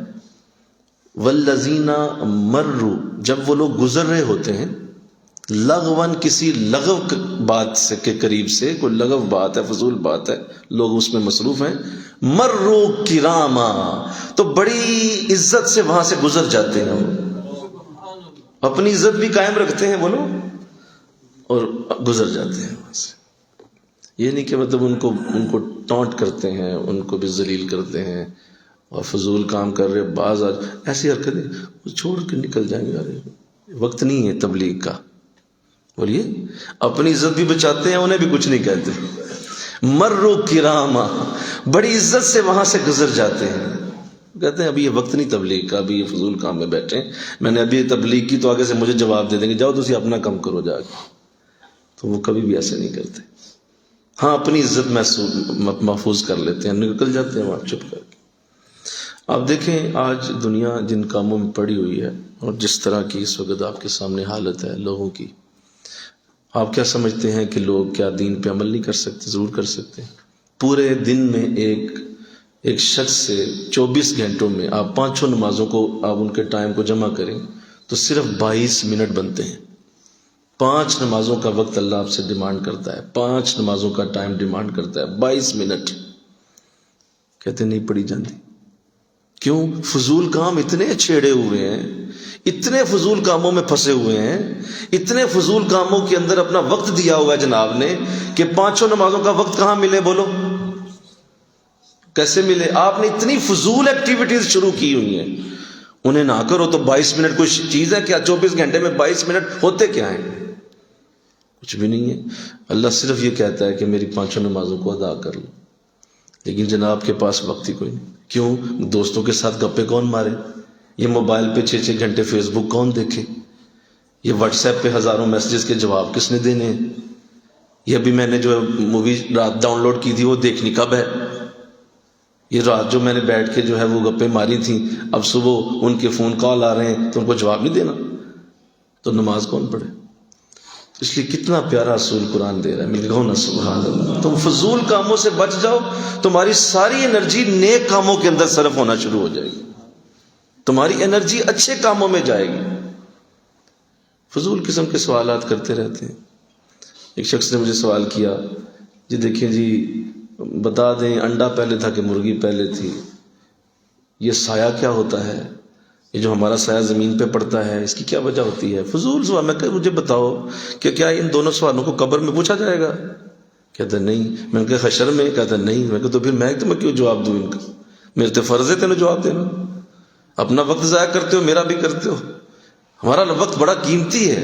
والذین مروا، جب وہ لوگ گزر رہے ہوتے ہیں، لغون کسی لغو بات سے کے قریب سے، کوئی لغو بات ہے، فضول بات ہے، لوگ اس میں مصروف ہیں، مروا کراما، تو بڑی عزت سے وہاں سے گزر جاتے ہیں، اپنی عزت بھی قائم رکھتے ہیں وہ لوگ اور گزر جاتے ہیں وہاں سے۔ یہ نہیں کہ مطلب ان کو ٹونٹ کرتے ہیں، ان کو بھی ذلیل کرتے ہیں اور فضول کام کر رہے، بعض ایسی حرکتیں چھوڑ کے نکل جائیں گے، وقت نہیں ہے تبلیغ کا۔ بولیے، اپنی عزت بھی بچاتے ہیں، انہیں بھی کچھ نہیں کہتے۔ مروا کراما، بڑی عزت سے وہاں سے گزر جاتے ہیں، کہتے ہیں ابھی یہ وقت نہیں تبلیغ کا، ابھی یہ فضول کام میں بیٹھے ہیں، میں نے ابھی تبلیغ کی تو آگے سے مجھے جواب دے دیں گے، جاؤ تسی اپنا کام کرو جا کے۔ تو وہ کبھی بھی ایسے نہیں کرتے، ہاں اپنی عزت محفوظ کر لیتے ہیں، نکل جاتے ہیں وہاں چپ کر کے۔ آپ دیکھیں آج دنیا جن کاموں میں پڑی ہوئی ہے اور جس طرح کی اس وقت آپ کے سامنے حالت ہے لوگوں کی، آپ کیا سمجھتے ہیں کہ لوگ کیا دین پہ عمل نہیں کر سکتے؟ ضرور کر سکتے ہیں۔ پورے دن میں ایک شخص سے 24 گھنٹوں میں آپ 5-6 نمازوں کو آپ ان کے ٹائم کو جمع کریں تو صرف 22 منٹ بنتے ہیں۔ 5 نمازوں کا وقت اللہ آپ سے ڈیمانڈ کرتا ہے، 5 نمازوں کا ٹائم ڈیمانڈ کرتا ہے، 22 منٹ۔ کہتے نہیں پڑی جاندی، کیوں؟ فضول کام اتنے چھیڑے ہوئے ہیں، اتنے فضول کاموں میں پھنسے ہوئے ہیں، اتنے فضول کاموں کے اندر اپنا وقت دیا ہوا ہے جناب نے کہ 5 نمازوں کا وقت کہاں ملے؟ بولو کیسے ملے؟ آپ نے اتنی فضول ایکٹیویٹیز شروع کی ہوئی ہیں، انہیں نہ کرو تو 22 منٹ کوئی چیز ہے کیا؟ 24 گھنٹے میں 22 منٹ ہوتے کیا ہیں؟ کچھ بھی نہیں ہے۔ اللہ صرف یہ کہتا ہے کہ میری 5 نمازوں کو ادا کر لو، لیکن جناب کے پاس وقت ہی کوئی نہیں۔ کیوں؟ دوستوں کے ساتھ گپے کون مارے؟ یہ موبائل پہ 6-6 گھنٹے فیس بک کون دیکھے؟ یہ واٹس ایپ پہ ہزاروں میسیجز کے جواب کس نے دینے ہیں؟ یہ ابھی میں نے جو مووی رات ڈاؤن لوڈ کی تھی وہ دیکھنی کب ہے؟ یہ رات جو میں نے بیٹھ کے جو ہے وہ گپیں ماری تھیں، اب صبح ان کے فون کال آ رہے ہیں تو ان کو جواب نہیں دینا، تو نماز کون پڑھے؟ اس لیے کتنا پیارا اصول قرآن دے رہا ہے، مل کے کہو نا سبحان اللہ۔ تم فضول کاموں سے بچ جاؤ، تمہاری ساری انرجی نیک کاموں کے اندر صرف ہونا شروع ہو جائے گی، تمہاری انرجی اچھے کاموں میں جائے گی۔ فضول قسم کے سوالات کرتے رہتے ہیں۔ ایک شخص نے مجھے سوال کیا، جی دیکھیں جی بتا دیں انڈا پہلے تھا کہ مرغی پہلے تھی؟ یہ سایہ کیا ہوتا ہے؟ یہ جو ہمارا سایہ زمین پہ پڑتا ہے اس کی کیا وجہ ہوتی ہے؟ فضول سوال۔ میں کہ مجھے بتاؤ کہ کیا ان دونوں سوالوں کو قبر میں پوچھا جائے گا؟ کہتا نہیں۔ میں نے کہا حشر میں؟ کہتا نہیں۔ میں کہ تو پھر میں تمہیں کیوں جواب دوں ان کا؟ میرے تو فرض ہے تمہیں جواب دینا۔ اپنا وقت ضائع کرتے ہو، میرا بھی کرتے ہو۔ ہمارا وقت بڑا قیمتی ہے،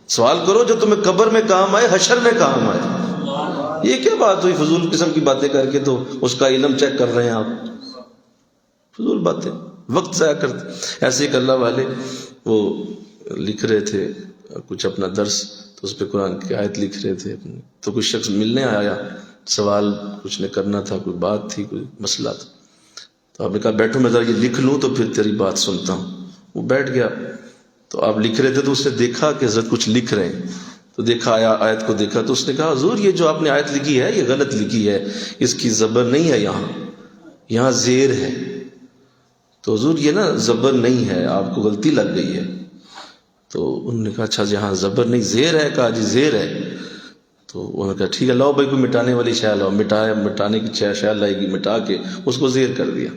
سوال کرو جو تمہیں قبر میں کام آئے، حشر میں کام آئے۔ یہ کیا بات ہوئی فضول قسم کی باتیں کر کے تو اس کا علم چیک کر رہے ہیں آپ؟ فضول باتیں، وقت ضائع کرتے۔ ایسے ایک اللہ والے وہ لکھ رہے تھے کچھ اپنا درس، تو اس پہ قرآن کی آیت لکھ رہے تھے اپنی، تو کچھ شخص ملنے آیا، سوال کچھ نے کرنا تھا، کوئی بات تھی، کوئی مسئلہ تھا، تو آپ نے کہا بیٹھو میں ذرا یہ لکھ لوں تو پھر تیری بات سنتا ہوں۔ وہ بیٹھ گیا، تو آپ لکھ رہے تھے تو اس نے دیکھا کہ حضرت کچھ لکھ رہے ہیں، تو دیکھا آیت کو دیکھا، تو اس نے کہا حضور یہ جو آپ نے آیت لکھی ہے یہ غلط لکھی ہے، اس کی زبر نہیں ہے، یہاں زیر ہے۔ تو حضور یہ نا زبر نہیں ہے، آپ کو غلطی لگ گئی ہے۔ تو انہوں نے کہا اچھا جی ہاں زبر نہیں زیر ہے؟ کہا جی زیر ہے۔ تو انہوں نے کہا ٹھیک ہے لاؤ بھائی کوئی مٹانے والی شے لاؤ، مٹانے کی شے لائے گی، مٹا کے اس کو زیر کر دیا۔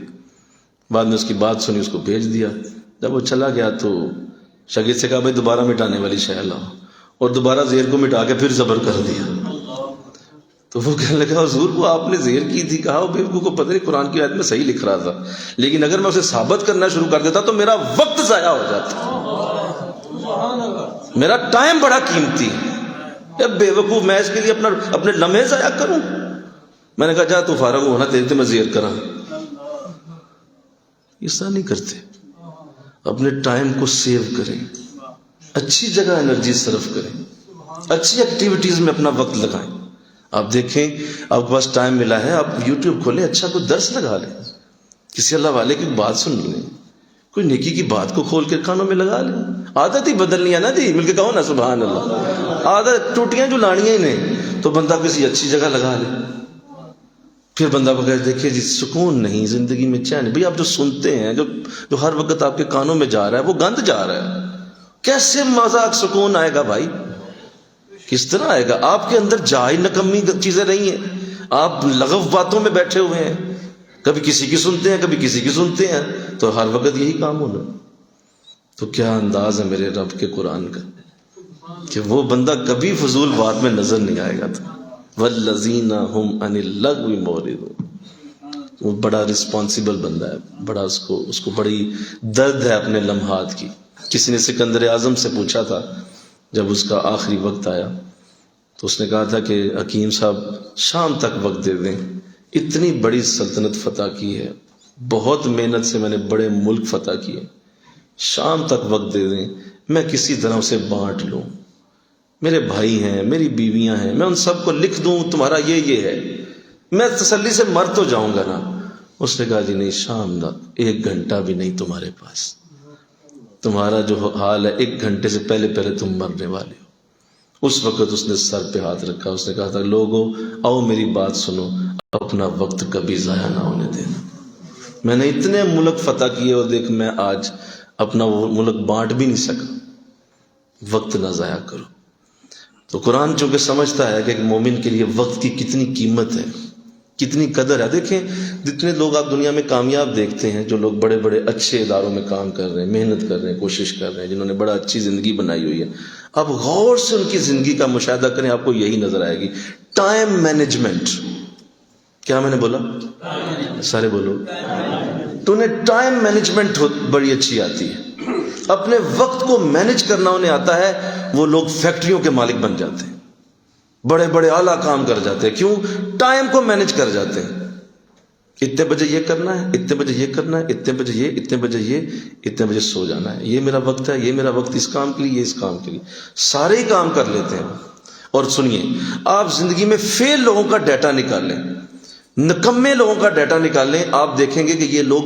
بعد میں اس کی بات سنی، اس کو بھیج دیا۔ جب وہ چلا گیا تو شاگرد سے کہا بھائی دوبارہ مٹانے والی شے لاؤ، اور دوبارہ زیر کو مٹا کے پھر زبر کر دیا۔ تو وہ کہنے لگا حضور وہ آپ نے زیر کی تھی۔ کہا بیوقوف کو پتہ نہیں قرآن کی آیت میں صحیح لکھ رہا تھا، لیکن اگر میں اسے ثابت کرنا شروع کر دیتا تو میرا وقت ضائع ہو جاتا، میرا ٹائم بڑا قیمتی ہے۔ بیوقوف میں اس کے لیے اپنے لمحے ضائع کروں؟ میں نے کہا جا تو فارغ ہونا تیرے تو میں زیر کراں۔ ایسا نہیں کرتے، اپنے ٹائم کو سیو کریں، اچھی جگہ انرجی صرف کریں، اچھی ایکٹیویٹیز میں اپنا وقت لگائیں۔ آپ دیکھیں آپ کے پاس ٹائم ملا ہے، آپ یوٹیوب کھولیں، اچھا کوئی درس لگا لیں، کسی اللہ والے کی بات سن لیں، کوئی نیکی کی بات کو کھول کے کانوں میں لگا لیں۔ عادت ہی بدلنی ہے نا جی، مل کے کہو نا سبحان اللہ۔ عادت ٹوٹیاں جو لانیاں ہی نہیں، تو بندہ کسی اچھی جگہ لگا لے، پھر بندہ کو کہے دیکھیے جی سکون نہیں زندگی میں، چین۔ بھئی آپ جو سنتے ہیں، جو ہر وقت آپ کے کانوں میں جا رہا ہے، وہ گند جا رہا ہے، کیسے مزاق سکون آئے گا بھائی؟ کس طرح آئے گا؟ آپ کے اندر جائے نکمی چیزیں نہیں ہیں، آپ لغو باتوں میں بیٹھے ہوئے ہیں، کبھی کسی کی سنتے ہیں کبھی کسی کی سنتے ہیں، تو ہر وقت یہی کام ہونا۔ تو کیا انداز ہے میرے رب کے قرآن کا کہ وہ بندہ کبھی فضول بات میں نظر نہیں آئے گا۔ والذین هم عن اللغو معرضون، وہ بڑا رسپانسیبل بندہ ہے، بڑا اس کو بڑی درد ہے اپنے لمحات کی۔ کسی نے سکندر اعظم سے پوچھا تھا جب اس کا آخری وقت آیا، تو اس نے کہا تھا کہ حکیم صاحب شام تک وقت دے دیں، اتنی بڑی سلطنت فتح کی ہے، بہت محنت سے میں نے بڑے ملک فتح کیے، شام تک وقت دے دیں، میں کسی طرح اسے بانٹ لوں، میرے بھائی ہیں، میری بیویاں ہیں، میں ان سب کو لکھ دوں تمہارا یہ ہے، میں تسلی سے مر تو جاؤں گا نا۔ اس نے کہا جی نہیں، شام تک 1 گھنٹہ بھی نہیں تمہارے پاس، تمہارا جو حال ہے 1 گھنٹے سے پہلے تم مرنے والے ہو۔ اس وقت اس نے سر پہ ہاتھ رکھا، اس نے کہا تھا لوگو آؤ میری بات سنو، اپنا وقت کبھی ضائع نہ ہونے دینا۔ میں نے اتنے ملک فتح کیے اور دیکھ میں آج اپنا وہ ملک بانٹ بھی نہیں سکا، وقت نہ ضائع کرو۔ تو قرآن چونکہ سمجھتا ہے کہ ایک مومن کے لیے وقت کی کتنی قیمت ہے، کتنی قدر ہے۔ دیکھیں جتنے لوگ آپ دنیا میں کامیاب دیکھتے ہیں، جو لوگ بڑے بڑے اچھے اداروں میں کام کر رہے ہیں، محنت کر رہے ہیں، کوشش کر رہے ہیں، جنہوں نے بڑا اچھی زندگی بنائی ہوئی ہے، آپ غور سے ان کی زندگی کا مشاہدہ کریں، آپ کو یہی نظر آئے گی ٹائم مینجمنٹ۔ کیا میں نے بولا؟ سارے بولو۔ تو انہیں ٹائم مینجمنٹ بڑی اچھی آتی ہے، اپنے وقت کو مینج کرنا انہیں آتا ہے۔ وہ لوگ فیکٹریوں کے مالک بن جاتے ہیں، بڑے بڑے اعلیٰ کام کر جاتے ہیں، کیوں؟ ٹائم کو مینج کر جاتے ہیں۔ اتنے بجے یہ کرنا ہے، اتنے بجے یہ کرنا ہے، اتنے بجے یہ، اتنے بجے یہ، اتنے بجے سو جانا ہے، یہ میرا وقت ہے، یہ میرا وقت اس کام کے لیے، یہ اس کام کے لیے، سارے ہی کام کر لیتے ہیں۔ اور سنیے، آپ زندگی میں فیل لوگوں کا ڈیٹا نکال لیں، نکمے لوگوں کا ڈیٹا نکالیں، آپ دیکھیں گے کہ یہ لوگ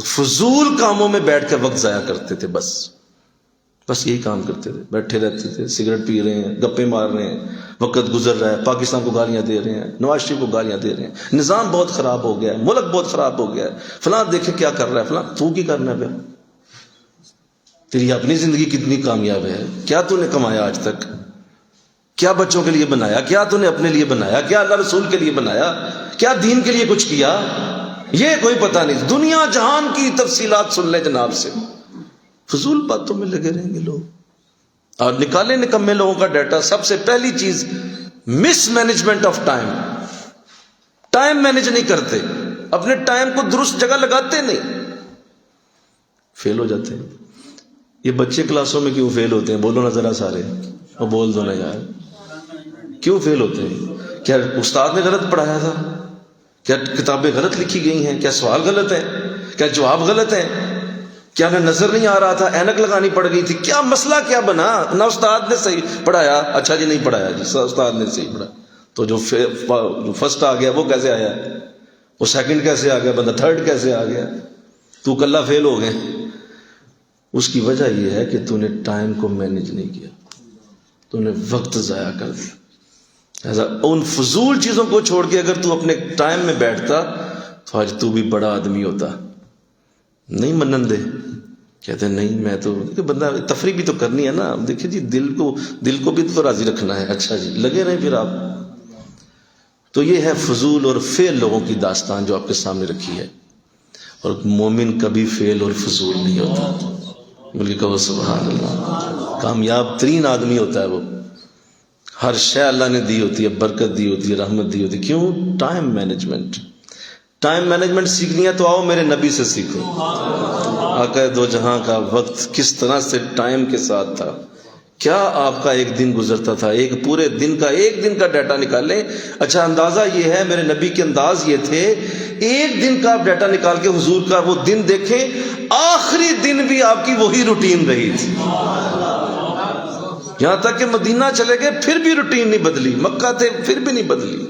فضول کاموں میں بیٹھ کے وقت ضائع کرتے تھے، بس یہی کام کرتے تھے، بیٹھے رہتے تھے، سگریٹ پی رہے ہیں، گپے مار رہے ہیں، وقت گزر رہا ہے، پاکستان کو گالیاں دے رہے ہیں، نواز شریف کو گالیاں دے رہے ہیں، نظام بہت خراب ہو گیا ہے، ملک بہت خراب ہو گیا ہے، فلاں دیکھیں کیا کر رہا ہے فلاں۔ تو کی کرنا ہے پھر؟ تیری اپنی زندگی کتنی کامیاب ہے؟ کیا تو نے کمایا آج تک؟ کیا بچوں کے لیے بنایا؟ کیا تو نے اپنے لیے بنایا؟ کیا اللہ رسول کے لیے بنایا؟ کیا دین کے لیے کچھ کیا؟ یہ کوئی پتہ نہیں۔ دنیا جہان کی تفصیلات سن لیں جناب سے، فضول باتوں میں لگے رہیں گے لوگ۔ اور نکالیں نکمے لوگوں کا ڈیٹا۔ سب سے پہلی چیز mismanagement of time, time manage نہیں کرتے، اپنے ٹائم کو درست جگہ لگاتے نہیں، فیل ہو جاتے ہیں۔ یہ بچے کلاسوں میں کیوں فیل ہوتے ہیں؟ بولو نا ذرا سارے، اور بول دو نا یار، کیوں فیل ہوتے ہیں؟ کیا استاد نے غلط پڑھایا تھا؟ کیا کتابیں غلط لکھی گئی ہیں؟ کیا سوال غلط ہے؟ کیا جواب غلط ہے؟ کیا انہیں نظر نہیں آ رہا تھا؟ اینک لگانی پڑ گئی تھی؟ کیا مسئلہ کیا بنا؟ نہ استاد نے صحیح پڑھایا، اچھا جی نہیں پڑھایا جی، استاد نے صحیح پڑھا، تو جو فرسٹ آ گیا وہ کیسے آیا؟ وہ سیکنڈ کیسے آ گیا؟ بندہ تھرڈ کیسے آ گیا؟ تو کلّا فیل ہو گئے۔ اس کی وجہ یہ ہے کہ تو نے ٹائم کو مینج نہیں کیا، تو نے وقت ضائع کر دیا۔ ایسا ان فضول چیزوں کو چھوڑ کے اگر تو اپنے ٹائم میں بیٹھتا تو آج تو بھی بڑا آدمی ہوتا۔ نہیں منن دے، کہتے ہیں نہیں میں تو، بندہ تفریح بھی تو کرنی ہے نا۔ دیکھیں جی دل کو بھی تو راضی رکھنا ہے۔ اچھا جی لگے رہیں پھر آپ۔ تو یہ ہے فضول اور فیل لوگوں کی داستان جو آپ کے سامنے رکھی ہے، اور مومن کبھی فیل اور فضول نہیں ہوتا۔ بلکہ کہو سبحان اللہ، کامیاب ترین آدمی ہوتا ہے وہ۔ ہر شے اللہ نے دی ہوتی ہے، برکت دی ہوتی ہے، رحمت دی ہوتی ہے۔ کیوں؟ Time management. ٹائم مینجمنٹ سیکھنی ہے تو آؤ میرے نبی سے سیکھو۔ آقا دو جہاں کا وقت کس طرح سے ٹائم کے ساتھ تھا، کیا آپ کا ایک دن گزرتا تھا، ایک پورے دن کا ڈیٹا نکالیں۔ اچھا اندازہ یہ ہے، میرے نبی کے انداز یہ تھے، ایک دن کا آپ ڈیٹا نکال کے حضور کا وہ دن دیکھیں، آخری دن بھی آپ کی وہی روٹین رہی تھی، یہاں تک کہ مدینہ چلے گئے پھر بھی روٹین نہیں بدلی، مکہ تھے پھر بھی نہیں بدلی،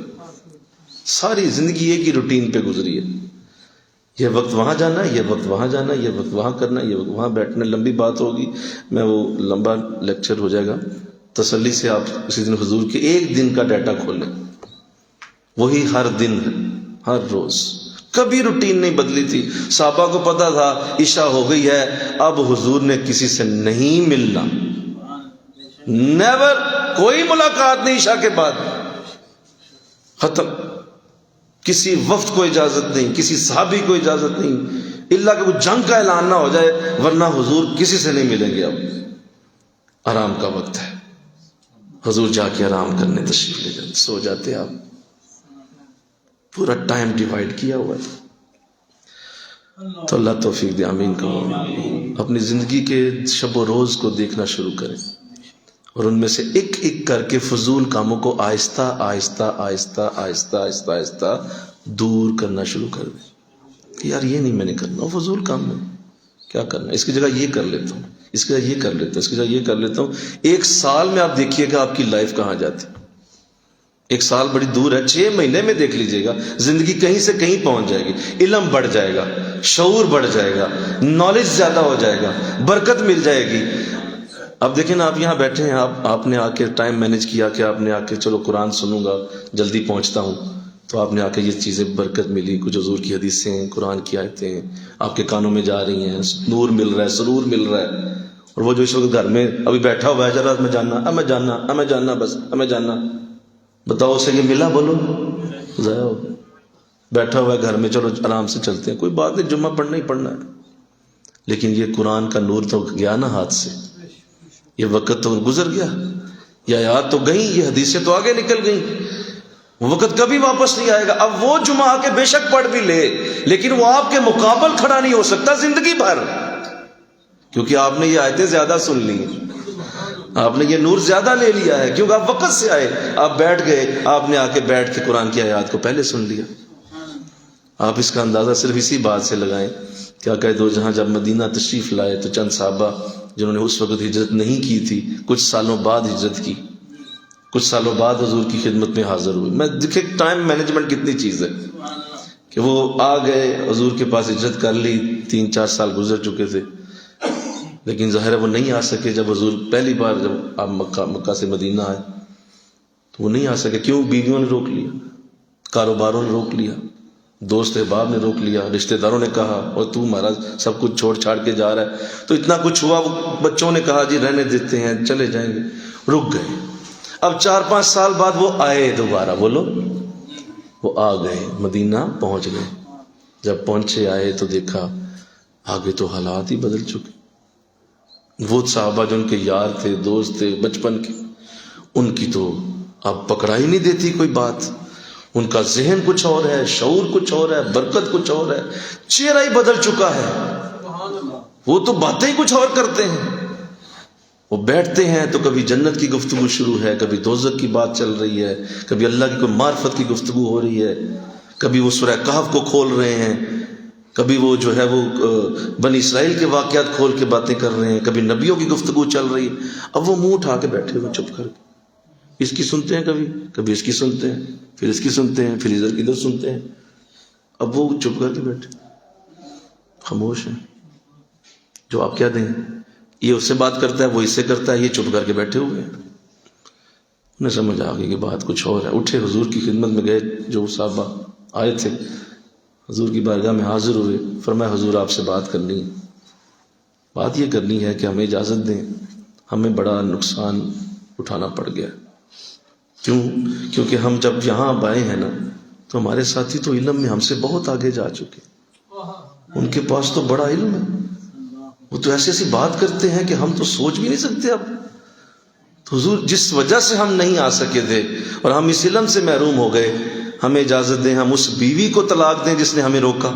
ساری زندگی ایک ہی روٹین پہ گزری ہے۔ یہ وقت وہاں جانا ہے، یہ وقت وہاں جانا ہے، یہ وقت وہاں کرنا ہے، یہ وقت وہاں بیٹھنا۔ لمبی بات ہوگی، میں وہ لمبا لیکچر ہو جائے گا، تسلی سے آپ اسی دن حضور کے ایک دن کا ڈیٹا کھولیں، وہی ہر دن ہے، ہر روز، کبھی روٹین نہیں بدلی تھی۔ صحابہ کو پتا تھا عشاء ہو گئی ہے، اب حضور نے کسی سے نہیں ملنا، نیور، کوئی ملاقات نہیں عشاء کے بعد، ختم۔ کسی وفد کو اجازت نہیں، کسی صحابی کو اجازت نہیں، الا کہ وہ جنگ کا اعلان نہ ہو جائے، ورنہ حضور کسی سے نہیں ملیں گے۔ اب آرام کا وقت ہے، حضور جا کے آرام کرنے تشریف لے جاتے، سو جاتے آپ، پورا ٹائم ڈیوائیڈ کیا ہوا ہے۔ تو اللہ توفیق دے، آمین کہو۔ اپنی زندگی کے شب و روز کو دیکھنا شروع کریں، اور ان میں سے ایک ایک کر کے فضول کاموں کو آہستہ آہستہ آہستہ آہستہ آہستہ آہستہ دور کرنا شروع کر دیں کہ یار یہ نہیں میں نے کرنا، وہ فضول کام میں کیا کرنا، اس کی جگہ یہ کر لیتا ہوں، اس کی جگہ یہ کر لیتا ہوں، اس کی جگہ یہ کر لیتا ہوں۔ ایک سال میں آپ دیکھیے کہ آپ کی لائف کہاں جاتی، ایک سال بڑی دور ہے، 6 مہینے میں دیکھ لیجئے گا، زندگی کہیں سے کہیں پہنچ جائے گی، علم بڑھ جائے گا، شعور بڑھ جائے گا، نالج زیادہ ہو جائے گا، برکت مل جائے گی۔ اب دیکھیں نا، آپ یہاں بیٹھے ہیں، آپ نے آ کے ٹائم مینج کیا کہ آپ نے آ کے چلو قرآن سنوں گا، جلدی پہنچتا ہوں، تو آپ نے آ کے یہ چیزیں برکت ملی، کچھ حضور کی حدیثیں، قرآن کی آیتیں آپ کے کانوں میں جا رہی ہیں، نور مل رہا ہے، سرور مل رہا ہے۔ اور وہ جو اس وقت گھر میں ابھی بیٹھا ہوا ہے، ذرا میں جاننا بس ہمیں جاننا، بتاؤ اسے یہ ملا؟ بولو ضائع ہو گیا۔ بیٹھا ہوا ہے گھر میں، چلو آرام سے چلتے ہیں، کوئی بات نہیں، جمعہ پڑھنا ہی پڑھنا ہے، لیکن یہ قرآن کا نور تو گیا نا ہاتھ سے، یہ وقت تو گزر گیا، یہ آیات تو گئی، یہ حدیثیں تو آگے نکل گئیں، وہ وقت کبھی واپس نہیں آئے گا۔ اب وہ جمعہ آ کے بے شک پڑھ بھی لے، لیکن وہ آپ کے مقابل کھڑا نہیں ہو سکتا زندگی بھر، کیونکہ آپ نے یہ آیتیں زیادہ سن لی، آپ نے یہ نور زیادہ لے لیا ہے، کیونکہ آپ وقت سے آئے، آپ بیٹھ گئے، آپ نے آ کے بیٹھ کے قرآن کی آیات کو پہلے سن لیا۔ آپ اس کا اندازہ صرف اسی بات سے لگائیں کہ آقا دو جہاں جب مدینہ تشریف لائے تو چند صحابہ جنہوں نے اس وقت ہجرت نہیں کی تھی، کچھ سالوں بعد ہجرت کی، کچھ سالوں بعد حضور کی خدمت میں حاضر ہوئے. میں دیکھے ٹائم مینجمنٹ کتنی چیز ہے کہ وہ آ گئے حضور کے پاس، ہجرت کر لی، 3-4 سال گزر چکے تھے، لیکن ظاہر ہے وہ نہیں آ سکے. جب حضور پہلی بار جب آپ مکہ سے مدینہ آئے تو وہ نہیں آ سکے. کیوں؟ بیویوں نے روک لیا، کاروباروں نے روک لیا، دوست احباب نے روک لیا، رشتہ داروں نے کہا اور تو ہمارا سب کچھ چھوڑ چھاڑ کے جا رہا ہے. تو اتنا کچھ ہوا، بچوں نے کہا جی رہنے دیتے ہیں، چلے جائیں گے، رک گئے. اب 4-5 سال بعد وہ آئے دوبارہ، بولو، وہ آ گئے، مدینہ پہنچ گئے. جب پہنچے آئے تو دیکھا آگے تو حالات ہی بدل چکے. وہ صحابہ جو ان کے یار تھے، دوست تھے بچپن کے، ان کی تو اب پکڑا ہی نہیں دیتی کوئی بات. ان کا ذہن کچھ اور ہے، شعور کچھ اور ہے، برکت کچھ اور ہے، چہرہ ہی بدل چکا ہے. وہ تو باتیں ہی کچھ اور کرتے ہیں. وہ بیٹھتے ہیں تو کبھی جنت کی گفتگو شروع ہے، کبھی دوزخ کی بات چل رہی ہے، کبھی اللہ کی کوئی معرفت کی گفتگو ہو رہی ہے، کبھی وہ سورہ کہف کو کھول رہے ہیں، کبھی وہ جو ہے وہ بنی اسرائیل کے واقعات کھول کے باتیں کر رہے ہیں، کبھی نبیوں کی گفتگو چل رہی ہے. اب وہ منہ اٹھا کے بیٹھے ہوئے چپ کر کے، اس کی سنتے ہیں، کبھی اس کی سنتے ہیں، پھر اس کی سنتے ہیں، پھر ادھر سنتے ہیں. اب وہ چپ کر کے بیٹھے خاموش ہیں. جو آپ کیا دیں، یہ اس سے بات کرتا ہے، وہ اس سے کرتا ہے، یہ چپ کر کے بیٹھے ہوئے ہیں. انہیں سمجھ آ گئی کہ بات کچھ اور ہے. اٹھے حضور کی خدمت میں گئے، جو صحابہ آئے تھے حضور کی بارگاہ میں حاضر ہوئے. فرمایا حضور آپ سے بات کرنی ہے. بات یہ کرنی ہے کہ ہمیں اجازت دیں، ہمیں بڑا نقصان اٹھانا پڑ گیا. کیوں؟ کیونکہ ہم جب یہاں آئے ہیں نا تو ہمارے ساتھی تو علم میں ہم سے بہت آگے جا چکے، ان کے پاس تو بڑا علم ہے، وہ تو ایسی ایسی بات کرتے ہیں کہ ہم تو سوچ بھی نہیں سکتے. اب تو حضور جس وجہ سے ہم نہیں آ سکے تھے اور ہم اس علم سے محروم ہو گئے، ہمیں اجازت دیں ہم اس بیوی کو طلاق دیں جس نے ہمیں روکا،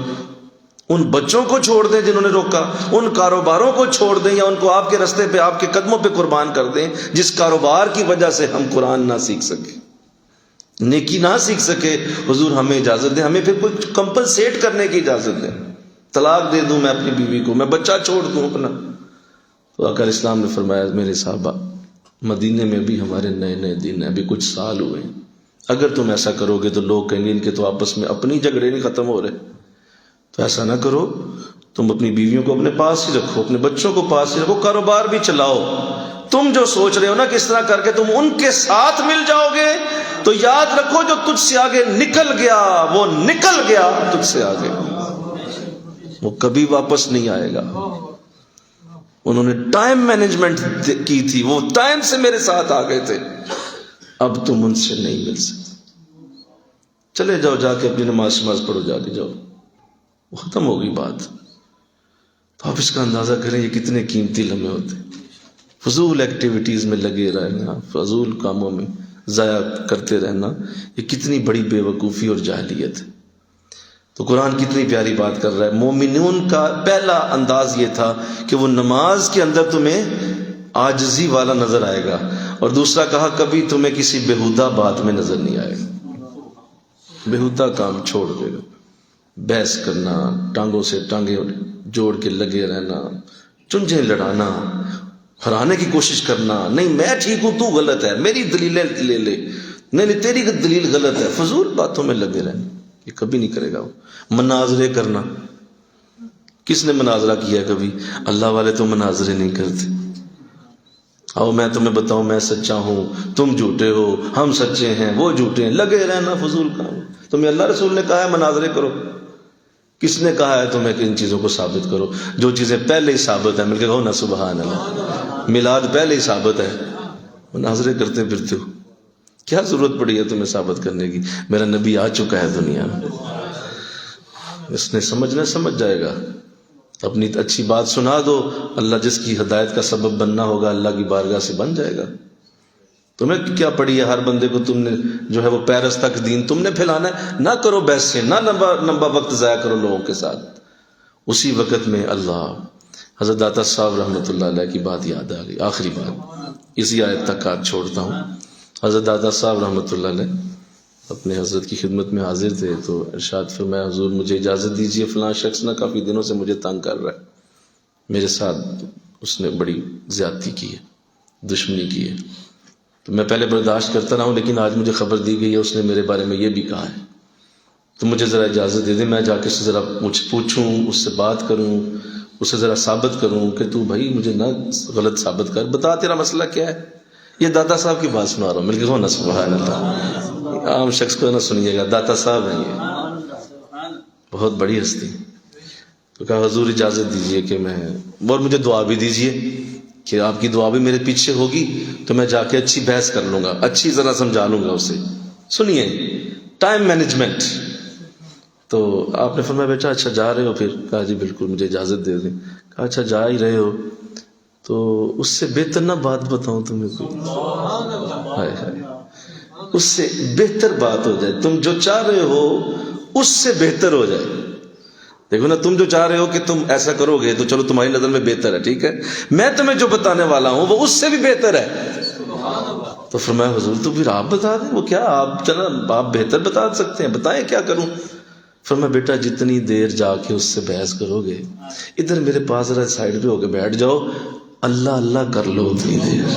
ان بچوں کو چھوڑ دیں جنہوں نے روکا، ان کاروباروں کو چھوڑ دیں یا ان کو آپ کے رستے پہ آپ کے قدموں پہ قربان کر دیں جس کاروبار کی وجہ سے ہم قرآن نہ سیکھ سکے، نیکی نہ سیکھ سکے. حضور ہمیں اجازت دیں، ہمیں پھر کوئی کمپنسیٹ کرنے کی اجازت دیں، طلاق دے دوں میں اپنی بیوی کو، میں بچہ چھوڑ دوں اپنا. تو آقا اسلام نے فرمایا میرے صحابہ مدینے میں بھی ہمارے نئے نئے دن ہیں، ابھی کچھ سال ہوئے ہیں، اگر تم ایسا کرو گے تو لوگ کہیں گے ان کے تو آپس میں اپنی جھگڑے نہیں ختم ہو رہے. تو ایسا نہ کرو، تم اپنی بیویوں کو اپنے پاس ہی رکھو، اپنے بچوں کو پاس ہی رکھو، کاروبار بھی چلاؤ. تم جو سوچ رہے ہو نا کس طرح کر کے تم ان کے ساتھ مل جاؤ گے، تو یاد رکھو جو تجھ سے آگے نکل گیا وہ نکل گیا تجھ سے آگے، وہ کبھی واپس نہیں آئے گا. انہوں نے ٹائم مینجمنٹ کی تھی، وہ ٹائم سے میرے ساتھ آ گئے تھے، اب تم ان سے نہیں مل سکتے. چلے جاؤ، جا کے اپنی نماز پڑھو، جا کے جاؤ، ختم ہو گئی بات. تو آپ اس کا اندازہ کریں یہ کتنے قیمتی لمحے ہوتے. فضول ایکٹیویٹیز میں لگے رہنا، فضول کاموں میں ضائع کرتے رہنا، یہ کتنی بڑی بے وقوفی اور جاہلیت ہے. تو قرآن کتنی پیاری بات کر رہا ہے. مومنون کا پہلا انداز یہ تھا کہ وہ نماز کے اندر تمہیں عاجزی والا نظر آئے گا، اور دوسرا کہا کبھی تمہیں کسی بےہودہ بات میں نظر نہیں آئے گا. بےہودہ کام چھوڑ دے گا، بحث کرنا، ٹانگوں سے ٹانگیں جوڑ کے لگے رہنا، چنجیں لڑانا، ہرانے کی کوشش کرنا، نہیں میں ٹھیک ہوں تو غلط ہے، میری دلیلیں لے لے، نہیں تیری دلیل غلط ہے، فضول باتوں میں لگے رہنا، یہ کبھی نہیں کرے گا. وہ مناظرے کرنا، کس نے مناظرہ کیا ہے کبھی؟ اللہ والے تو مناظرے نہیں کرتے. آؤ میں تمہیں بتاؤں میں سچا ہوں، تم جھوٹے ہو، ہم سچے ہیں، وہ جھوٹے ہیں، لگے رہنا فضول کام. تمہیں اللہ رسول نے کہا ہے مناظرے کرو، کس نے کہا ہے تمہیں کہ ان چیزوں کو ثابت کرو؟ جو چیزیں پہلے ہی ثابت ہیں، مل کے کہو نا سبحان اللہ. میلاد پہلے ہی ثابت ہے، مناظرے کرتے پھرتے ہو، کیا ضرورت پڑی ہے تمہیں ثابت کرنے کی؟ میرا نبی آ چکا ہے دنیا میں، اس نے سمجھنا سمجھ جائے گا. اپنی اچھی بات سنا دو، اللہ جس کی ہدایت کا سبب بننا ہوگا اللہ کی بارگاہ سے بن جائے گا. تمہیں کیا پڑی ہے ہر بندے کو تم نے جو ہے وہ پیرس تک دین تم نے پھیلانا ہے؟ نہ کرو بحث سے، نہ لمبا وقت ضائع کرو لوگوں کے ساتھ. اسی وقت میں اللہ حضرت داتا صاحب رحمۃ اللہ علیہ کی بات یاد آ گئی. آخری بات اسی آیت تک آج چھوڑتا ہوں. حضرت داتا صاحب رحمۃ اللہ علیہ اپنے حضرت کی خدمت میں حاضر تھے تو ارشاد فرمایا حضور مجھے اجازت دیجیے، فلاں شخص نہ کافی دنوں سے مجھے تنگ کر رہا ہے، میرے ساتھ اس نے بڑی زیادتی کی ہے، دشمنی کی ہے. تو میں پہلے برداشت کرتا رہا ہوں، لیکن آج مجھے خبر دی گئی ہے اس نے میرے بارے میں یہ بھی کہا ہے، تو مجھے ذرا اجازت دے دیں میں جا کے اس سے ذرا پوچھوں، اس سے بات کروں، اسے ذرا ثابت کروں کہ تو بھائی مجھے نہ غلط ثابت کر، بتا تیرا مسئلہ کیا ہے۔ یہ داتا صاحب کی بات سنا رہا ہوں، مل کے کہو نا سبحان اللہ، عام شخص کو نہ سنیے گا، داتا صاحب ہیں یہ، بہت بڑی ہستی۔ تو کہا حضور اجازت دیجئے کہ میں، اور مجھے دعا بھی دیجئے کہ آپ کی دعا بھی میرے پیچھے ہوگی تو میں جا کے اچھی بحث کر لوں گا، اچھی طرح سمجھا لوں گا اسے۔ سنیے ٹائم مینجمنٹ۔ تو آپ نے فرمایا بیٹا اچھا جا رہے ہو پھر؟ کہا جی بالکل مجھے اجازت دے دیں۔ کہا اچھا جا ہی رہے ہو تو اس سے بہتر نہ بات بتاؤں تمہیں کوئی؟ ہائے ہائے، اس سے بہتر بات ہو جائے، تم جو چاہ رہے ہو اس سے بہتر ہو جائے۔ دیکھو نا، تم جو چاہ رہے ہو کہ تم ایسا کرو گے تو چلو تمہاری نظر میں بہتر ہے، ٹھیک ہے، میں تمہیں جو بتانے والا ہوں وہ اس سے بھی بہتر ہے۔ تو فرمایا حضور تو پھر آپ بتا دیں، وہ کیا آپ چلا آپ بہتر بتا سکتے ہیں، بتائیں کیا کروں؟ فرمایا بیٹا جتنی دیر جا کے اس سے بحث کرو گے، ادھر میرے پاس ذرا سائڈ پہ ہو کے بیٹھ جاؤ، اللہ اللہ کر لو اتنی دیر۔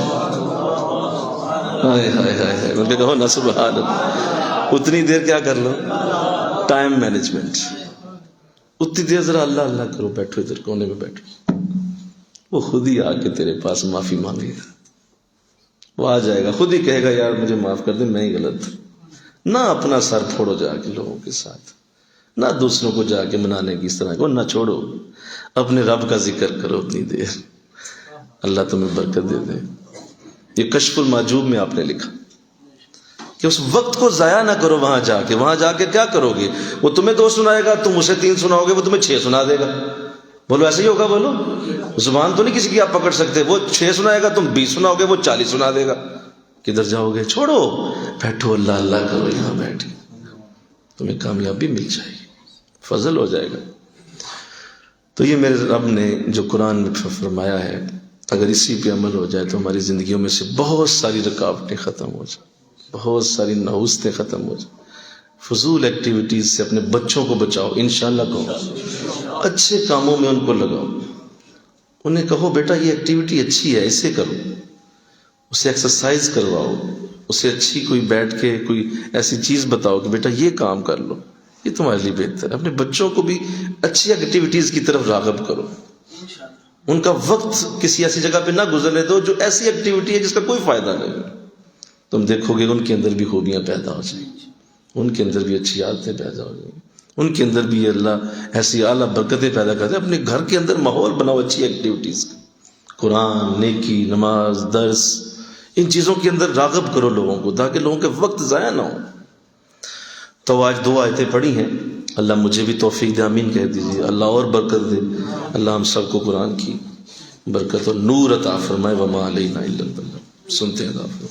ہائے ہائے ہائے ہائے، میں کہو نا سبحان اللہ، اتنی دیر کیا کر لو؟ Time management. اتنی دیر ذرا اللہ اللہ کرو، بیٹھو ادھر کونے میں بیٹھو، وہ خود ہی آ کے تیرے پاس معافی مانگے گا، وہ آ جائے گا، خود ہی کہے گا یار مجھے معاف کر دے، میں ہی غلط تھا۔ نہ اپنا سر پھوڑو جا کے لوگوں کے ساتھ، نہ دوسروں کو جا کے منانے کی اس طرح کو، نہ چھوڑو، اپنے رب کا ذکر کرو اتنی دیر، اللہ تمہیں برکت دے دے۔ یہ کشف المحجوب میں آپ نے لکھا کہ اس وقت کو ضائع نہ کرو، وہاں جا کے کیا کرو گے؟ وہ تمہیں 2 سنائے گا، تم اسے 3 سناؤ گے، وہ تمہیں 6 سنا دے گا۔ بولو ایسے ہی ہوگا، بولو، زبان تو نہیں کسی کی آپ پکڑ سکتے، وہ 6 سنائے گا، تم 20 سناؤ گے، وہ 40 سنا دے گا۔ کدھر جاؤ گے؟ چھوڑو، بیٹھو اللہ اللہ کرو، یہاں بیٹھ کے تمہیں کامیابی مل جائے گی، فضل ہو جائے گا۔ تو یہ میرے رب نے جو قرآن میں فرمایا ہے، اگر اسی پہ عمل ہو جائے تو ہماری زندگیوں میں سے بہت ساری رکاوٹیں ختم ہو جائیں، بہت ساری نحوستیں ختم ہو جائیں۔ فضول ایکٹیویٹیز سے اپنے بچوں کو بچاؤ، انشاءاللہ کہو، اچھے کاموں میں ان کو لگاؤ، انہیں کہو بیٹا یہ ایکٹیویٹی اچھی ہے، اسے کرو، اسے ایکسرسائز کرواؤ، اسے اچھی کوئی بیٹھ کے کوئی ایسی چیز بتاؤ کہ بیٹا یہ کام کر لو، یہ تمہارے لیے بہتر ہے۔ اپنے بچوں کو بھی اچھی ایکٹیویٹیز کی طرف راغب کرو، ان کا وقت کسی ایسی جگہ پہ نہ گزرنے دو جو ایسی ایکٹیویٹی ہے جس کا کوئی فائدہ نہیں۔ تم دیکھو گے ان کے اندر بھی خوبیاں پیدا ہو جائیں گی، ان کے اندر بھی اچھی عادتیں پیدا ہو جائیں گی، ان کے اندر بھی اللہ ایسی اعلیٰ برکتیں پیدا کرتے ہیں۔ اپنے گھر کے اندر ماحول بناؤ اچھی ایکٹیویٹیز کا، قرآن، نیکی، نماز، درس، ان چیزوں کے اندر راغب کرو لوگوں کو، تاکہ لوگوں کے وقت ضائع نہ ہو۔ تو آج 2 آیتیں پڑھی ہیں، اللہ مجھے بھی توفیق دے، آمین کہہ دیجیے، اللہ اور برکت دے، اللہ ہم سب کو قرآن کی برکت اور نور عطا فرمائے، وما علینا الا البلاغ۔ سنتے ہیں آپ